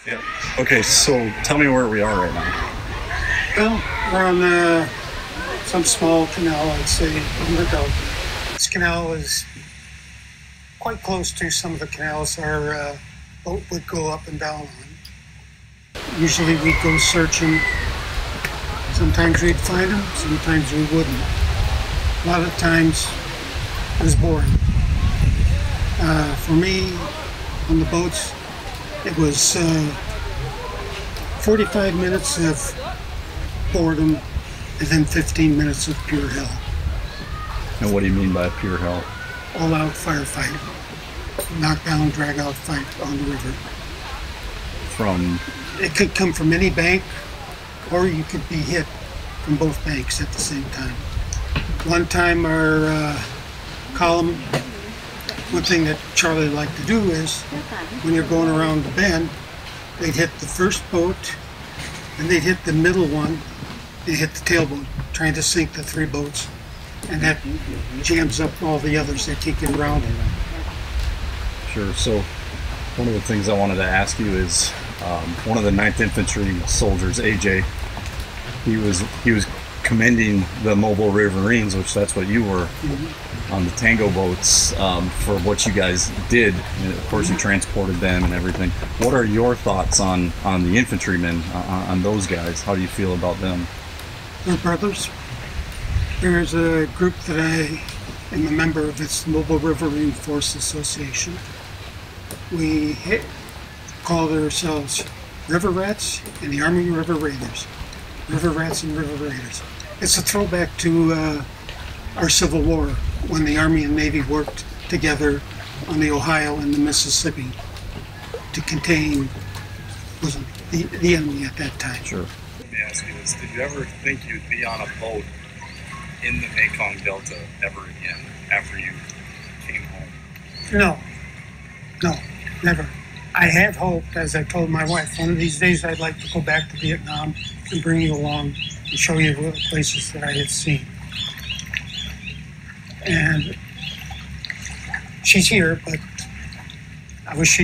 Yeah. Okay, so tell me where we are right now. Well, we're on some small canal, I'd say, in the Delta. This canal is quite close to some of the canals our boat would go up and down on. Usually we'd go searching. Sometimes we'd find them, sometimes we wouldn't. A lot of times it was boring. For me, on the boats, it was 45 minutes of boredom and then 15 minutes of pure hell. And what do you mean by pure hell? All out firefight. Knock down, drag out fight on the river. From It could come from any bank or you could be hit from both banks at the same time. One time our column, one thing that Charlie liked to do is when you're going around the bend, they'd hit the first boat and they'd hit the middle one, they hit the tailboat, trying to sink the three boats. And that jams up all the others that can't get around it. Sure. So one of the things I wanted to ask you is one of the 9th Infantry soldiers, AJ, he was commending the mobile riverines, which that's what you were on the Tango boats, for what you guys did. And of course, you transported them and everything. What are your thoughts on the infantrymen, on those guys? How do you feel about them? They're brothers. There's a group that I am a member of. It's Mobile Riverine Force Association. We call ourselves River Rats and the Army River Raiders. River Rats and River Raiders. It's a throwback to our Civil War when the Army and Navy worked together on the Ohio and the Mississippi to contain the enemy at that time. Sure. Let me ask you this. Did you ever think you'd be on a boat in the Mekong Delta ever again after you came home? No, never. I had hoped, as I told my wife, one of these days I'd like to go back to Vietnam and bring you along and show you the places that I had seen. And she's here, but I wish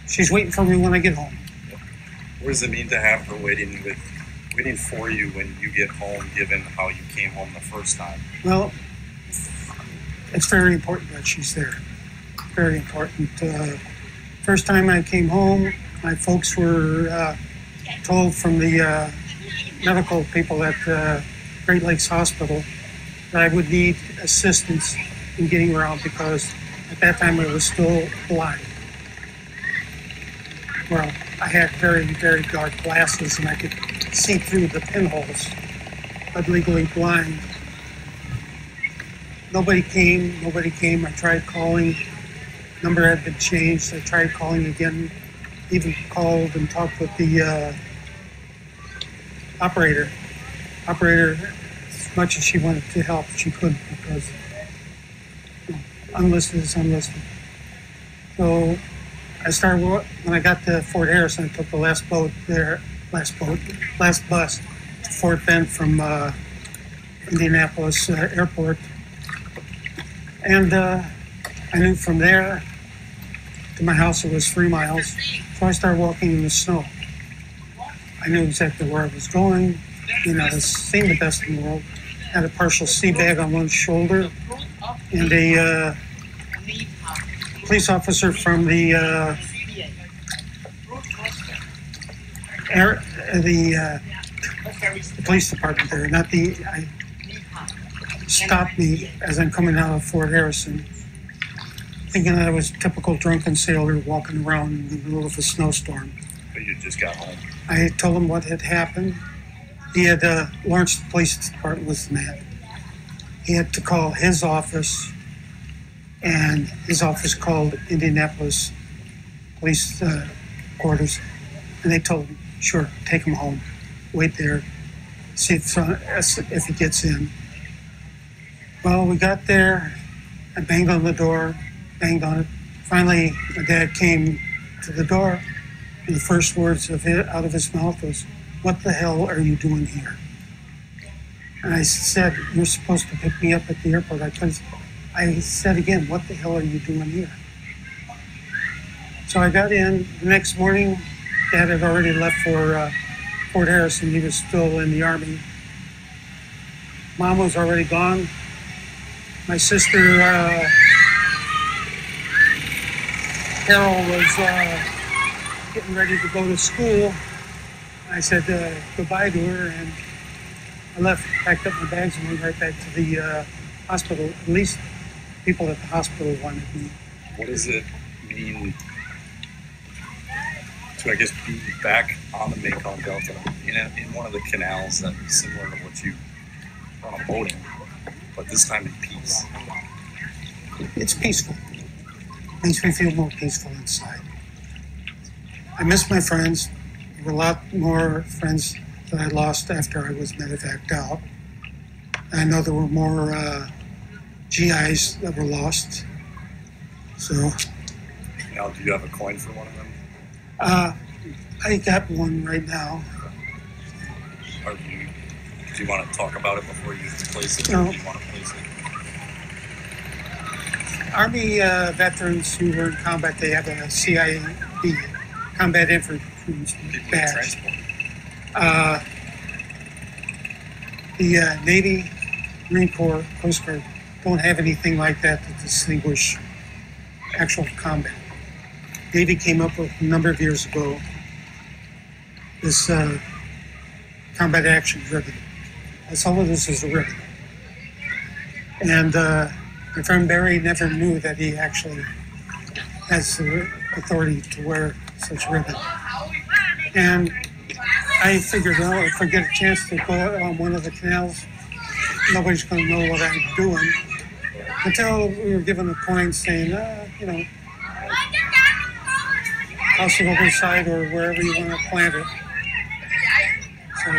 she's waiting for me when I get home. What does it mean to have her waiting for you when you get home, given how you came home the first time? Well, it's very important that she's there. Very important. First time I came home, my folks were told from the medical people at Great Lakes Hospital that I would need assistance in getting around because at that time I was still blind. Well, I had very, very dark glasses and I could see through the pinholes, but legally blind. Nobody came. I tried calling. Number had been changed. I tried calling again. Even called and talked with the operator. Operator, as much as she wanted to help, she couldn't because unlisted is unlisted. So I started, when I got to Fort Harrison, I took the last bus to Fort Bend from Indianapolis Airport. And I knew from there to my house it was 3 miles. So I started walking in the snow. I knew exactly where I was going. It seemed the best in the world. Had a partial sea bag on one shoulder and a police officer from the police department there, stopped me as I'm coming out of Fort Harrison, thinking that I was a typical drunken sailor walking around in the middle of a snowstorm. But you just got home. I told him what had happened. He had Lawrence Police Department was the man. He had to call his office, and his office called Indianapolis Police Quarters, and they told him, sure, take him home, wait there, see if he gets in. Well, we got there. I banged on the door, banged on it. Finally, my dad came to the door, and the first words out of his mouth was, "What the hell are you doing here?" And I said, "You're supposed to pick me up at the airport." I said again, "What the hell are you doing here?" So I got in. The next morning, Dad had already left for Fort Harrison. He was still in the Army. Mom was already gone. My sister, Carol, was getting ready to go to school. I said goodbye to her, and I left, packed up my bags, and went right back to the hospital. At least people at the hospital wanted me. What does it mean to, I guess, be back on the Mekong Delta in one of the canals that is similar to what you on a boating, but this time in peace? It's peaceful. Makes me feel more peaceful inside. I miss my friends. There were a lot more friends that I lost after I was medevaced out. I know there were more GIs that were lost. So. Now, do you have a coin for one of them? I got one right now. Do you want to talk about it before you place it? No. Or do you want to place it? Army veterans who were in combat, they have a CID, Combat Infantry badge. The Navy, Marine Corps, Coast Guard don't have anything like that to distinguish actual combat. Navy came up with a number of years ago this combat action ribbon. That's all it is a ribbon. And my friend Barry never knew that he actually has the authority to wear such a ribbon. And I figured, well, if I get a chance to go on one of the canals, nobody's going to know what I'm doing. Until we were given a coin saying, toss it over the side or wherever you want to plant it. So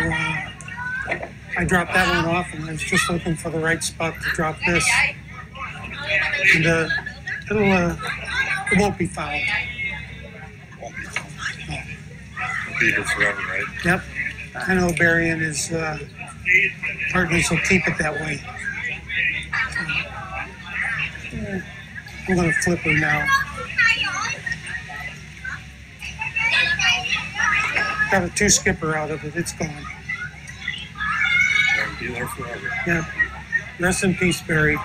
I dropped that one off, and I was just looking for the right spot to drop this. And it won't be found. Won't be found. No. It'll be here forever, right? Yep. I know Barry and his partners will keep it that way. So, I'm going to flip her now. Got a 2-skipper out of it. It's gone. It'll be there forever. Yeah. Rest in peace, Barry.